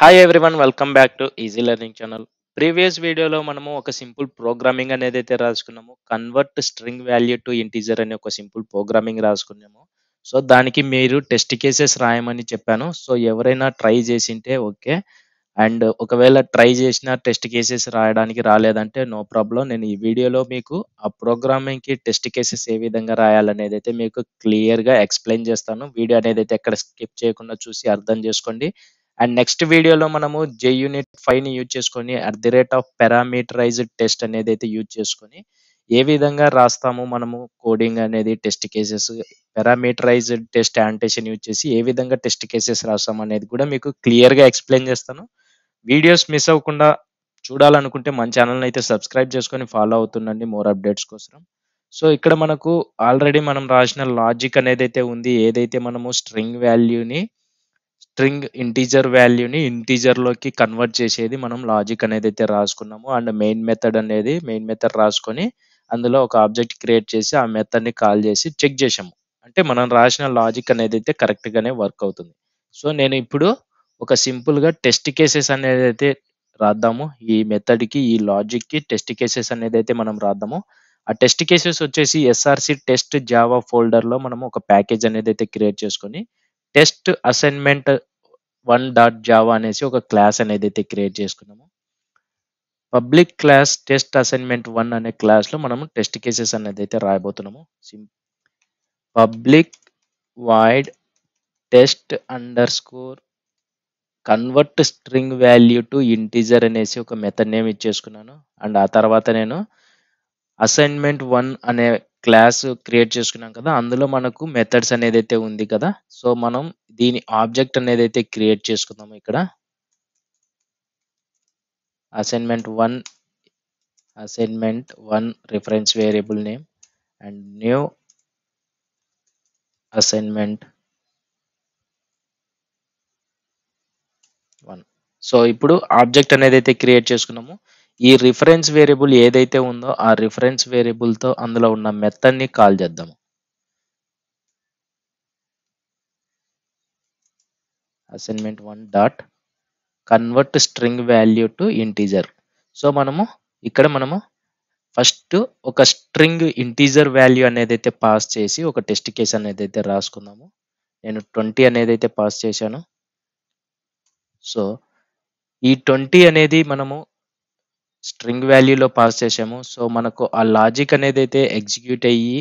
Hi everyone, welcome back to easy learning channel. Previous వీడియోలో మనము ఒక సింపుల్ ప్రోగ్రామింగ్ అనేది అయితే రాసుకున్నాము. Convert string value to integer అనే ఒక సింపుల్ ప్రోగ్రామింగ్ రాసుకున్నాము. సో దానికి మీరు టెస్ట్ కేసెస్ రాయమని చెప్పాను. సో ఎవరైనా ట్రై చేసింటే ఓకే. అండ్ ఒకవేళ ట్రై చేసిన టెస్ట్ కేసెస్ రాయడానికి రాలేదంటే నో ప్రాబ్లం. నేను ఈ వీడియోలో మీకు ఆ ప్రోగ్రామింగ్‌కి టెస్ట్ కేసెస్ ఏ విధంగా రాయాలనేది అయితే మీకు క్లియర్‌గా ఎక్స్‌ప్లెయిన్ చేస్తాను. వీడియో అనేది అయితే ఎక్కడ స్కిప్ చేయకుండా చూసి అర్థం చేసుకోండి. అండ్ నెక్స్ట్ వీడియోలో మనము JUnit 5ని యూజ్ చేసుకొని పారామీటరైజ్డ్ టెస్ట్ అనేది అయితే యూజ్ చేసుకొని ఏ విధంగా రాస్తాము మనము కోడింగ్ అనేది test cases parameterized test annotation use చేసి ఏ విధంగా టెస్ట్ కేసెస్ రాస్తాం అనేది కూడా మీకు క్లియర్‌గా ఎక్స్‌ప్లెయిన్ చేస్తాను. వీడియోస్ మిస్ అవ్వకుండా చూడాలనుకుంటే మన ఛానెల్‌ని అయితే సబ్స్క్రైబ్ చేసుకొని ఫాలో అవుతుండండి మోర్ అప్డేట్స్ కోసం. సో ఇక్కడ మనకు ఆల్రెడీ మనం రాసిన లాజిక్ అనేదైతే ఉంది. ఏదైతే మనము స్ట్రింగ్ ఇంటీజర్ వాల్యూని ఇంటీజర్‌లోకి కన్వర్ట్ చేసేది మనం లాజిక్ అనేదైతే రాసుకున్నామో అండ్ మెయిన్ మెథడ్ రాసుకొని అందులో ఒక ఆబ్జెక్ట్ క్రియేట్ చేసి ఆ మెథడ్‌ని కాల్ చేసి చెక్ చేసాము. అంటే మనం రాసిన లాజిక్ అనేదైతే కరెక్ట్‌గానే వర్క్ అవుతుంది. సో నేను ఇప్పుడు ఒక సింపుల్‌గా టెస్ట్ కేసెస్ అనేదైతే రాద్దాము. ఈ మెథడ్‌కి, ఈ లాజిక్‌కి టెస్ట్ కేసెస్ అనేదైతే మనం రాద్దాము. ఆ టెస్ట్ కేసెస్ వచ్చేసి ఎస్ఆర్‌సి టెస్ట్ జావా ఫోల్డర్‌లో మనం ఒక ప్యాకేజ్ అనేదైతే క్రియేట్ చేసుకొని టెస్ట్ అసైన్‌మెంట్ 1 డాట్ జావా అనేసి ఒక క్లాస్ అనేదైతే క్రియేట్ చేసుకున్నాము. పబ్లిక్ క్లాస్ టెస్ట్ అసైన్‌మెంట్ 1 అనే క్లాస్‌లో మనము టెస్ట్ కేసెస్ అనేదైతే రాయబోతున్నాము. Public void test underscore convert string value to integer అనేసి ఒక మెథడ్ నేమ్ ఇచ్చేసుకున్నాను. అండ్ ఆ తర్వాత నేను అసైన్‌మెంట్ 1 అనే క్లాస్ క్రియేట్ చేసుకున్నాం కదా! అందులో మనకు మెథడ్స్ అనేదైతే ఉంది కదా! సో మనం దీని ఆబ్జెక్ట్ అనేదైతే క్రియేట్ చేసుకుందాము ఇక్కడ. Assignment 1 reference variable name and new assignment 1. So ఇప్పుడు ఆబ్జెక్ట్ అనేదైతే క్రియేట్ చేసుకున్నామో ఈ రిఫరెన్స్ వేరియబుల్ ఏదైతే ఉందో ఆ రిఫరెన్స్ వేరియబుల్‌తో అందులో ఉన్న మెథడ్‌ని కాల్ చేద్దాము. Assignment 1 dot convert string value to integer. So మనము ఫస్ట్ ఒక స్ట్రింగ్ ఇంటిజర్ వాల్యూ అనేదైతే పాస్ చేసి ఒక టెస్ట్ కేస్ అనేదైతే రాసుకుందాము. నేను 20 అనేదైతే పాస్ చేశాను. సో ఈ 20 అనేది మనము స్ట్రింగ్ వాల్యూలో పాస్ చేసాము. సో మనకు ఆ లాజిక్ అనేదైతే ఎగ్జిక్యూట్ అయ్యి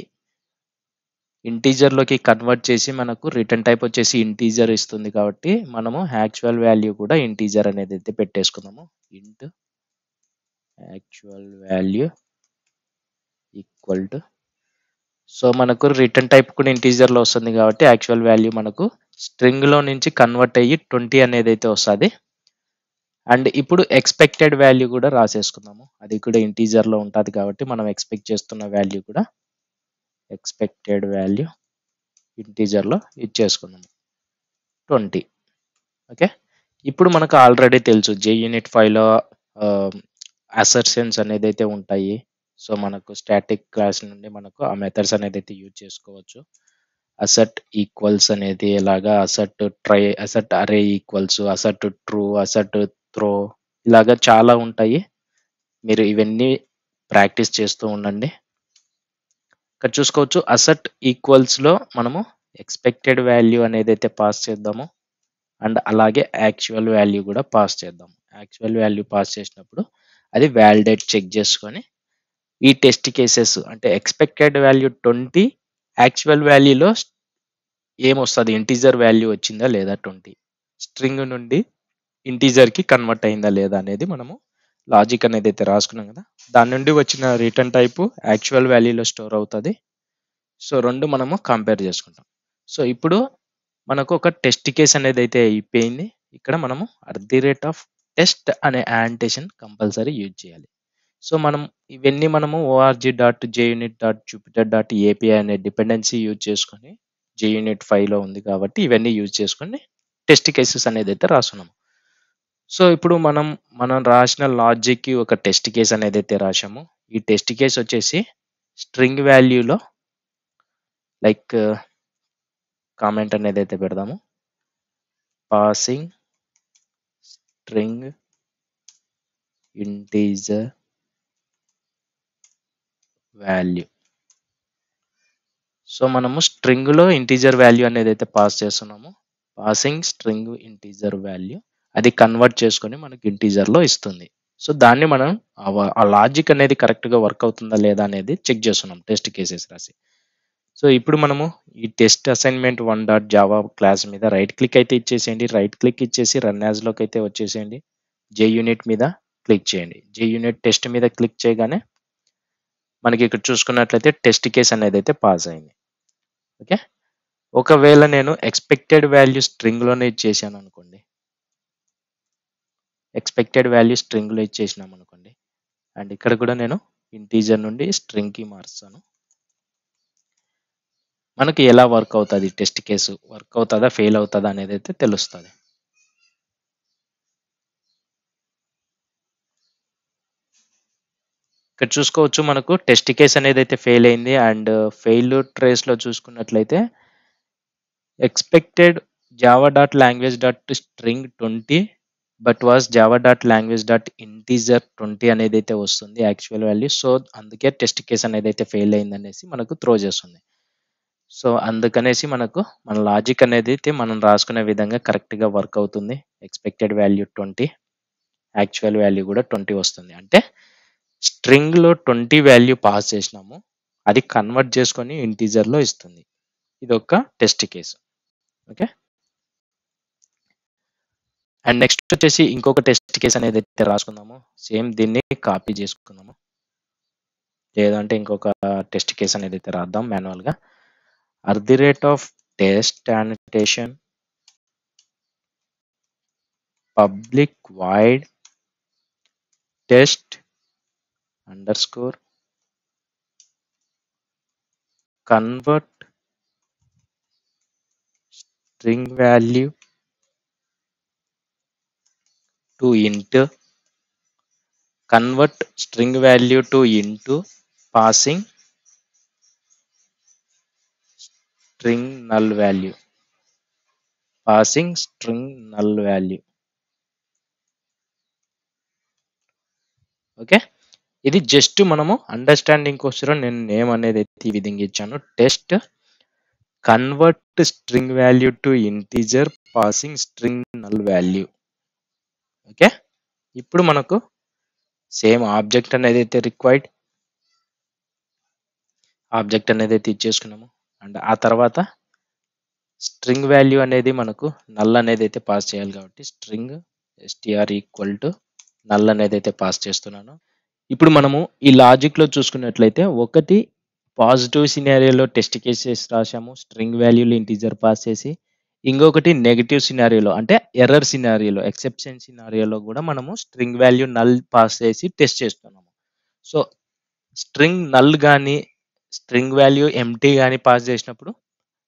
ఇంటీజర్‌లోకి కన్వర్ట్ చేసి మనకు రిటర్న్ టైప్ వచ్చేసి ఇంటీజర్ ఇస్తుంది కాబట్టి మనము యాక్చువల్ వాల్యూ కూడా ఇంటీజర్ అనేదైతే పెట్టేసుకుందాము. ఇంట్ actual value equal to so మనకు రిటర్న్ టైప్ కూడా ఇంటీజర్‌లో వస్తుంది కాబట్టి యాక్చువల్ వాల్యూ మనకు స్ట్రింగ్‌లో నుంచి కన్వర్ట్ అయ్యి 20 అనేదైతే వస్తది. అండ్ ఇప్పుడు ఎక్స్‌పెక్టెడ్ వాల్యూ కూడా రాసేసుకుందాము. అది కూడా ఇంటీజర్‌లో ఉంటది కాబట్టి మనం ఎక్స్‌పెక్ట్ చేస్తున్న వాల్యూ కూడా ఎక్స్‌పెక్టెడ్ వాల్యూ ఇంటీజర్‌లో ఇచ్చేసుకుందాము. 20. ఓకే. ఇప్పుడు మనకు ఆల్రెడీ తెలుసు JUnit 5లో ఆహ్, అసర్షన్స్ అనేదైతే ఉంటాయి. సో మనకు స్టాటిక్ క్లాస్ నుండి మనకు ఆ మెథడ్స్ అనేదైతే యూజ్ చేసుకోవచ్చు. అసెట్ ఈక్వల్స్ అనేది ఎలాగా అసెట్ అరే equals, asset true, asset throw ఇలాగా చాలా ఉంటాయి. మీరు ఇవన్నీ ప్రాక్టీస్ చేస్తూ ఉండండి. ఇక్కడ చూసుకోవచ్చు అసెట్ ఈక్వల్స్‌లో మనము ఎక్స్‌పెక్టెడ్ వాల్యూ అనేదైతే పాస్ చేద్దామో అండ్ అలాగే యాక్చువల్ వాల్యూ కూడా పాస్ చేద్దాం. యాక్చువల్ వాల్యూ పాస్ చేసినప్పుడు అది వాలిడేట్ చెక్ చేసుకొని ఈ టెస్ట్ కేసెస్ అంటే ఎక్స్‌పెక్టెడ్ వాల్యూ 20 యాక్చువల్ వాల్యూలో ఏమొస్తది? ఇంటిజర్ వాల్యూ వచ్చిందా లేదా 20 స్ట్రింగ్ నుండి ఇంటిజర్‌కి కన్వర్ట్ అయిందా లేదా అనేది మనము లాజిక్ అనేదైతే రాసుకున్నాం కదా! దాని నుండి వచ్చిన రిటర్న్ టైపు యాక్చువల్ వాల్యూలో స్టోర్ అవుతది. సో 2 మనము కంపేర్ చేసుకుంటాం. సో ఇప్పుడు మనకు ఒక టెస్ట్ కేస్ అనేదైతే అయిపోయింది. ఇక్కడ మనము టెస్ట్ అనే యాంటేషన్ కంపల్సరీ యూజ్ చేయాలి. సో మనము org.junit.jupyter.api అనే డిపెండెన్సీ యూజ్ చేసుకొని JUnit 5లో ఉంది కాబట్టి ఇవన్నీ యూజ్ చేసుకొని టెస్ట్ కేసెస్ అనేదైతే రాస్తున్నాము. సో ఇప్పుడు మనం రాసిన లాజిక్‌కి ఒక టెస్ట్ కేస్ అనేదైతే రాసామో ఈ టెస్ట్ కేస్ వచ్చేసి స్ట్రింగ్ వాల్యూలో లైక్ కామెంట్ అనేదైతే పెడదాము. Passing string integer value. So మనము స్ట్రింగ్ లో ఇంటీజర్ వాల్యూ అనేది అయితే పాస్ చేస్తున్నాము, పాసింగ్ స్ట్రింగ్ ఇంటీజర్ వాల్యూ, అది కన్వర్ట్ చేసుకొని మనకి ఇంటీజర్ లో ఇస్తుంది. సో దాన్ని మనం ఆ లాజిక్ అనేది కరెక్ట్ గా వర్క్ అవుతుందా లేదా అనేది చెక్ చేస్తున్నాం టెస్ట్ కేసెస్ రాసి. సో ఇప్పుడు మనము ఈ టెస్ట్ అసైన్మెంట్ 1.java క్లాస్ మీద రైట్ క్లిక్ అయితే ఇచ్చేసేయండి. రైట్ క్లిక్ ఇచ్చేసి రన్ యాజ్ లోకి అయితే వచ్చేసేయండి. JUnit మీద క్లిక్ చేయండి. JUnit టెస్ట్ మీద క్లిక్ చేయగానే మనకి ఇక్కడ చూసుకున్నట్లయితే టెస్ట్ కేస్ అనేది అయితే పాస్ అయింది. ఓకే, ఒకవేళ నేను ఎక్స్పెక్టెడ్ వాల్యూ స్ట్రింగ్ లోనే ఇచ్చేసాను అనుకోండి, ఎక్స్పెక్టెడ్ వాల్యూ స్ట్రింగ్ లో ఇచ్చేసినాం అనుకోండి, అండ్ ఇక్కడ కూడా నేను ఇంటీజర్ నుండి స్ట్రింగ్ కి మారుస్తాను. మనకి ఎలా వర్క్ అవుతుంది టెస్ట్ కేసు, వర్క్ అవుతుందా ఫెయిల్ అవుతుందా అనేది అయితే తెలుస్తుంది. ఇక్కడ చూసుకోవచ్చు మనకు టెస్ట్ కేస్ అనేది అయితే ఫెయిల్ అయింది. అండ్ ఫెయిల్ ట్రేస్ లో చూసుకున్నట్లయితే expected Java dot language dot string 20 but was Java dot language dot integer 20 అనేది అయితే వస్తుంది యాక్చువల్ వాల్యూ. సో అందుకే టెస్ట్ కేస్ అనేది అయితే ఫెయిల్ అయింది అనేసి మనకు త్రో చేస్తుంది. సో అందుకనేసి మనకు మన లాజిక్ అనేది అయితే మనం రాసుకునే విధంగా కరెక్ట్గా వర్క్ అవుతుంది. ఎక్స్పెక్టెడ్ వాల్యూ 20, యాక్చువల్ వాల్యూ కూడా 20 వస్తుంది. అంటే స్ట్రింగ్ లో 20 వాల్యూ పాస్ చేసినాము, అది కన్వర్ట్ చేసుకొని ఇంటీజర్ లో ఇస్తుంది. ఇది ఒక test case. Okay, and next వచ్చేసి ఇంకొక టెస్ట్ కేస్ అనేది అయితే రాసుకుందాము. సేమ్ దీన్ని కాపీ చేసుకుందాము, లేదంటే ఇంకొక టెస్ట్ కేస్ అనేది అయితే రాద్దాం మాన్యువల్ గా. @Test annotation public void test underscore convert string value to int, convert string value to int passing string null value, passing string null value. Okay, ఇది జస్ట్ మనము అండర్స్టాండింగ్ కోసం నేను నేమ్ అనేది అయితే ఈ విధంగా ఇచ్చాను, test convert string value to integer passing string null value. Okay, ఇప్పుడు మనకు సేమ్ ఆబ్జెక్ట్ అనేది అయితే రిక్వైర్డ్, ఆబ్జెక్ట్ అనేది అయితే ఇచ్చేసుకున్నాము. అండ్ ఆ తర్వాత స్ట్రింగ్ వాల్యూ అనేది మనకు నల్ అనేది అయితే పాస్ చేయాలి కాబట్టి string str equal to null అనేది అయితే పాస్ చేస్తున్నాను. ఇప్పుడు మనము ఈ లాజిక్ లో చూసుకున్నట్లయితే ఒకటి పాజిటివ్ సినారియోలో టెస్ట్ కేసెస్ రాసాము, స్ట్రింగ్ వాల్యూలు ఇంటీజర్ పాస్ చేసి, ఇంకొకటి నెగిటివ్ సినారియోలో అంటే ఎర్రర్ సినారియోలో ఎక్సెప్షన్ సినారియోలో కూడా మనము స్ట్రింగ్ వాల్యూ నల్ పాస్ చేసి టెస్ట్ చేస్తున్నాము. సో స్ట్రింగ్ నల్ కానీ స్ట్రింగ్ వాల్యూ ఎంటీ కానీ పాస్ చేసినప్పుడు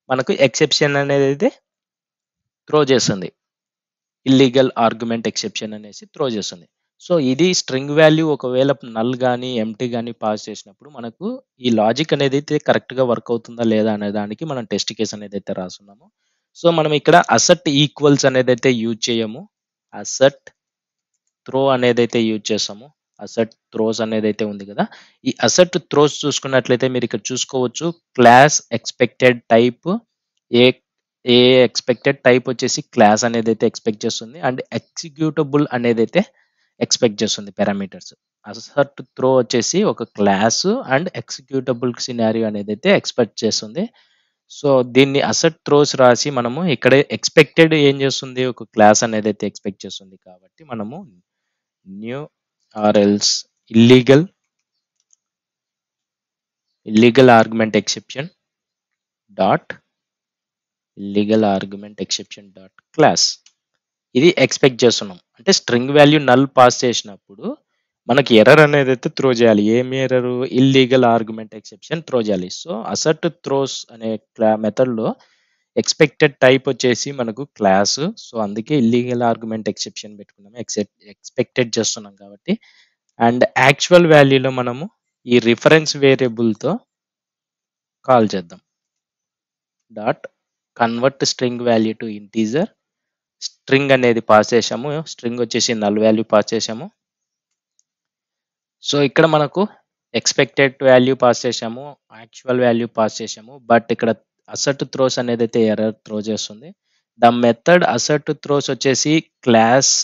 మనకు ఎక్సెప్షన్ అనేది అయితే త్రో చేస్తుంది, ఇల్లీగల్ ఆర్గ్యుమెంట్ ఎక్సెప్షన్ అనేసి త్రో చేస్తుంది. సో ఇది స్ట్రింగ్ వాల్యూ ఒకవేళ నల్ కానీ ఎంటీ కానీ పాస్ చేసినప్పుడు మనకు ఈ లాజిక్ అనేది అయితే కరెక్ట్గా వర్క్ అవుతుందా లేదా అనే దానికి మనం టెస్ట్ కేస్ అనేది అయితే రాస్తున్నాము. సో మనం ఇక్కడ అసెట్ ఈక్వల్స్ అనేది అయితే యూజ్ చేయము, అసెట్ త్రో అనేది అయితే యూజ్ చేస్తాము. అసెట్ త్రోస్ అనేది అయితే ఉంది కదా, ఈ అసెట్ త్రోస్ చూసుకున్నట్లయితే మీరు ఇక్కడ చూసుకోవచ్చు క్లాస్ ఎక్స్పెక్టెడ్ టైప్, ఏ ఏ ఎక్స్పెక్టెడ్ టైప్ వచ్చేసి క్లాస్ అనేది అయితే ఎక్స్పెక్ట్ చేస్తుంది, అండ్ ఎగ్జిక్యూటబుల్ అనేది అయితే ఎక్స్పెక్ట్ చేస్తుంది పారామీటర్స్. అసెట్ త్రో వచ్చేసి ఒక క్లాస్ అండ్ ఎగ్జిక్యూటబుల్ సినారియో అనేది అయితే ఎక్స్పెక్ట్ చేస్తుంది. సో దీన్ని అసెట్ త్రోస్ రాసి మనము ఇక్కడ ఎక్స్పెక్టెడ్ ఏం చేస్తుంది, ఒక క్లాస్ అనేది అయితే ఎక్స్పెక్ట్ చేస్తుంది కాబట్టి మనము new or else illegal argument exception dot class ఇది ఎక్స్పెక్ట్ చేస్తున్నాం. అంటే స్ట్రింగ్ వాల్యూ నల్ పాస్ చేసినప్పుడు మనకి ఎర్రర్ అనేది అయితే త్రో చేయాలి. ఏమి error, illegal argument exception throw చేయాలి. సో అసెట్ త్రోస్ అనే మెథడ్లో ఎక్స్పెక్టెడ్ టైప్ వచ్చేసి మనకు క్లాస్, సో అందుకే ఇల్లీగల్ ఆర్గ్యుమెంట్ ఎక్సెప్షన్ పెట్టుకున్నాము, ఎక్స్పెక్టెడ్ చేస్తున్నాం కాబట్టి. అండ్ యాక్చువల్ వాల్యూలో మనము ఈ రిఫరెన్స్ వేరియబుల్తో కాల్ చేద్దాం, dot convert string value to integer string అనేది పాస్ చేసాము. స్ట్రింగ్ వచ్చేసి నల్ వాల్యూ పాస్ చేసాము. సో ఇక్కడ మనకు ఎక్స్పెక్టెడ్ వాల్యూ పాస్ చేసాము, యాక్చువల్ వాల్యూ పాస్ చేసాము. బట్ ఇక్కడ అసర్ట్ త్రోస్ అనేది అయితే ఎర్రర్ త్రో చేస్తుంది. ద మెథడ్ అసర్ట్ త్రోస్ వచ్చేసి క్లాస్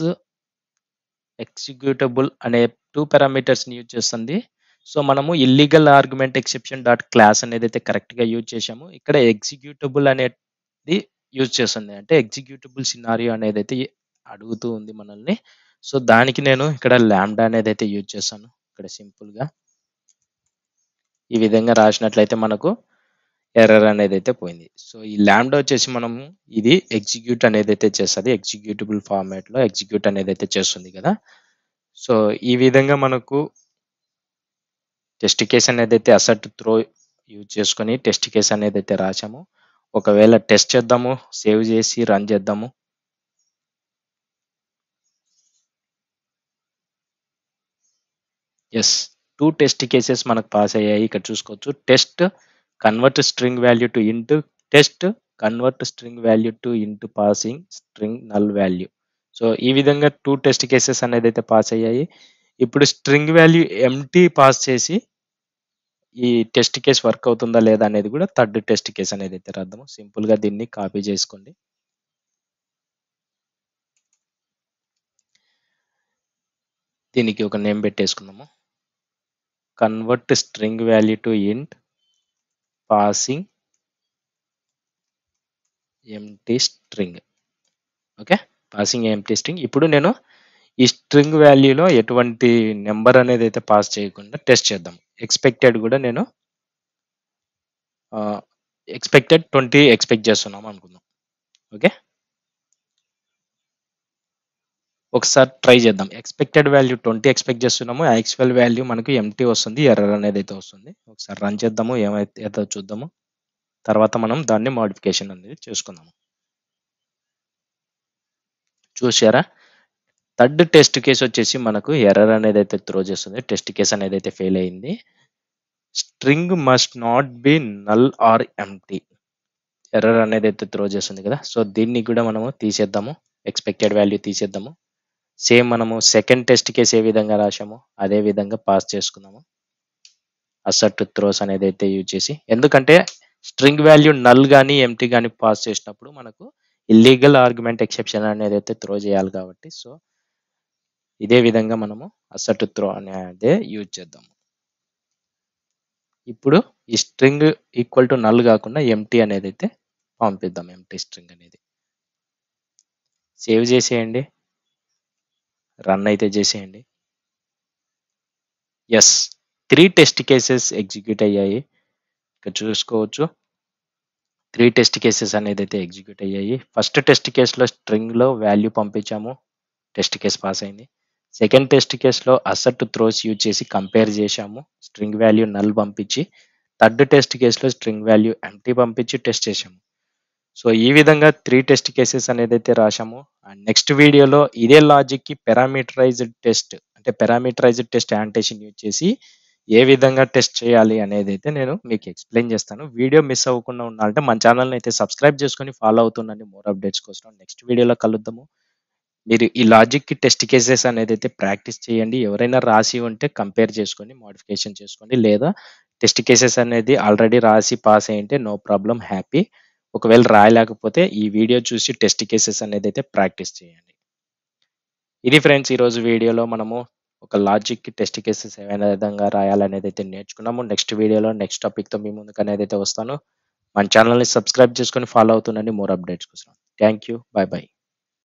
ఎగ్జిక్యూటబుల్ అనే 2 పారామీటర్స్ని యూజ్ చేస్తుంది. సో మనము illegal argument exception dot class అనేది అయితే కరెక్ట్గా యూజ్ చేసాము. ఇక్కడ ఎగ్జిక్యూటబుల్ అనేది యూజ్ చేస్తుంది, అంటే ఎగ్జిక్యూటబుల్ సినారియో అనేది అయితే అడుగుతూ ఉంది మనల్ని. సో దానికి నేను ఇక్కడ ల్యాండా అనేది అయితే యూజ్ చేశాను. ఇక్కడ సింపుల్గా ఈ విధంగా రాసినట్లయితే మనకు ఎర్రర్ అనేది అయితే పోయింది. సో ఈ ల్యాండా వచ్చేసి మనము ఇది ఎగ్జిక్యూట్ అనేది అయితే చేస్తుంది, ఎగ్జిక్యూటబుల్ ఫార్మాట్లో ఎగ్జిక్యూట్ అనేది అయితే చేస్తుంది కదా. సో ఈ విధంగా మనకు టెస్ట్ కేస్ అనేది అయితే అసర్ట్ త్రో యూజ్ చేసుకొని టెస్ట్ కేస్ అనేది అయితే రాసాము. ఒకవేళ టెస్ట్ చేద్దాము, సేవ్ చేసి రన్ చేద్దాము. ఎస్, 2 టెస్ట్ కేసెస్ మనకు పాస్ అయ్యాయి. ఇక్కడ చూసుకోవచ్చు, test convert string value to ఇంట్, test convert string value to ఇంట్ passing string null value. So ఈ విధంగా 2 టెస్ట్ కేసెస్ అనేది అయితే పాస్ అయ్యాయి. ఇప్పుడు స్ట్రింగ్ వాల్యూ ఎంటీ పాస్ చేసి ఈ టెస్ట్ కేస్ వర్క్ అవుతుందా లేదా అనేది కూడా థర్డ్ టెస్ట్ కేస్ అనేది అయితే రాద్దాము. సింపుల్గా దీన్ని కాపీ చేసుకోండి. దీనికి ఒక నేమ్ పెట్టేసుకుందాము, కన్వర్ట్ స్ట్రింగ్ వాల్యూ టు ఇంట్ passing empty string. Okay, passing empty string. ఇప్పుడు నేను ఈ స్ట్రింగ్ వాల్యూలో ఎటువంటి నెంబర్ అనేది అయితే పాస్ చేయకుండా టెస్ట్ చేద్దాం. ఎక్స్పెక్టెడ్ కూడా నేను ఎక్స్పెక్టెడ్ 20 ఎక్స్పెక్ట్ చేస్తున్నాం అనుకుందాం. ఓకే, ఒకసారి ట్రై చేద్దాం. ఎక్స్పెక్టెడ్ వాల్యూ 20 ఎక్స్పెక్ట్ చేస్తున్నాము, యాక్చువల్ వాల్యూ మనకు ఎంటీ వస్తుంది, ఎర్రర్ అనేది అయితే వస్తుంది. ఒకసారి రన్ చేద్దాము, ఏమైతే చూద్దాము. తర్వాత మనం దాన్ని మోడిఫికేషన్ అనేది చేసుకుందాము. చూసారా, థర్డ్ టెస్ట్ కేసు వచ్చేసి మనకు ఎర్రర్ అనేది అయితే త్రో చేస్తుంది. టెస్ట్ కేస్ అనేది అయితే ఫెయిల్ అయింది. String must not be null or empty error అనేది అయితే త్రో చేస్తుంది కదా. సో దీన్ని కూడా మనము తీసేద్దాము, ఎక్స్పెక్టెడ్ వాల్యూ తీసేద్దాము. సేమ్ మనము సెకండ్ టెస్ట్ కేసు ఏ విధంగా రాసామో అదే విధంగా పాస్ చేసుకుందాము, అసర్ట్ త్రోస్ అనేది అయితే యూజ్ చేసి. ఎందుకంటే స్ట్రింగ్ వాల్యూ నల్ కానీ ఎంటీ కానీ పాస్ చేసినప్పుడు మనకు ఇల్లీగల్ ఆర్గ్యుమెంట్ ఎక్సెప్షన్ అనేది అయితే త్రో చేయాలి కాబట్టి, సో ఇదే విధంగా మనము అసర్ట్ త్రో అనేది యూజ్ చేద్దాము. ఇప్పుడు ఈ స్ట్రింగ్ ఈక్వల్ టు నల్ కాకుండా ఎంటీ అనేది అయితే పంపిద్దాం, ఎంటీ స్ట్రింగ్ అనేది. సేవ్ చేసేయండి, రన్ అయితే చేసేయండి. ఎస్, 3 టెస్ట్ కేసెస్ ఎగ్జిక్యూట్ అయ్యాయి. ఇక్కడ చూసుకోవచ్చు, 3 టెస్ట్ కేసెస్ అనేది అయితే ఎగ్జిక్యూట్ అయ్యాయి. ఫస్ట్ టెస్ట్ కేసులో స్ట్రింగ్లో వాల్యూ పంపించాము, టెస్ట్ కేస్ పాస్ అయింది. సెకండ్ టెస్ట్ కేసులో అసర్ట్ త్రోస్ యూజ్ చేసి కంపేర్ చేశాము, స్ట్రింగ్ వాల్యూ నల్ పంపించి. థర్డ్ టెస్ట్ కేసులో స్ట్రింగ్ వాల్యూ ఎంటీ పంపించి టెస్ట్ చేశాము. సో ఈ విధంగా 3 టెస్ట్ కేసెస్ అనేది అయితే రాశాము. అండ్ నెక్స్ట్ వీడియోలో ఇదే లాజిక్కి పారామీటరైజ్డ్ టెస్ట్, అంటే పారామీటరైజ్డ్ టెస్ట్ యాంటేషన్ యూజ్ చేసి ఏ విధంగా టెస్ట్ చేయాలి అనేది అయితే నేను మీకు ఎక్స్ప్లెయిన్ చేస్తాను. వీడియో మిస్ అవ్వకుండా ఉండాలంటే మన ఛానల్ని అయితే సబ్స్క్రైబ్ చేసుకొని ఫాలో అవుతుండండి మోర్ అప్డేట్స్ కోసం. నెక్స్ట్ వీడియోలో కలుద్దాము. మీరు ఈ లాజిక్కి టెస్ట్ కేసెస్ అనేది అయితే ప్రాక్టీస్ చేయండి. ఎవరైనా రాసి ఉంటే కంపేర్ చేసుకొని మోడిఫికేషన్ చేసుకోండి, లేదా టెస్ట్ కేసెస్ అనేది ఆల్రెడీ రాసి పాస్ అయ్యింటే నో ప్రాబ్లం, హ్యాపీ. ఒకవేళ రాయలేకపోతే ఈ వీడియో చూసి టెస్ట్ కేసెస్ అనేది అయితే ప్రాక్టీస్ చేయండి. ఇది ఫ్రెండ్స్, ఈరోజు వీడియోలో మనము ఒక లాజిక్ టెస్ట్ కేసెస్ ఏమైనా విధంగా రాయాలనేది అయితే నేర్చుకున్నాము. నెక్స్ట్ వీడియోలో నెక్స్ట్ టాపిక్తో మీ ముందుకు అనేది అయితే వస్తాను. మన ఛానల్ని సబ్స్క్రైబ్ చేసుకొని ఫాలో అవుతుండండి మోర్ అప్డేట్స్ కోసం. Thank you, by by.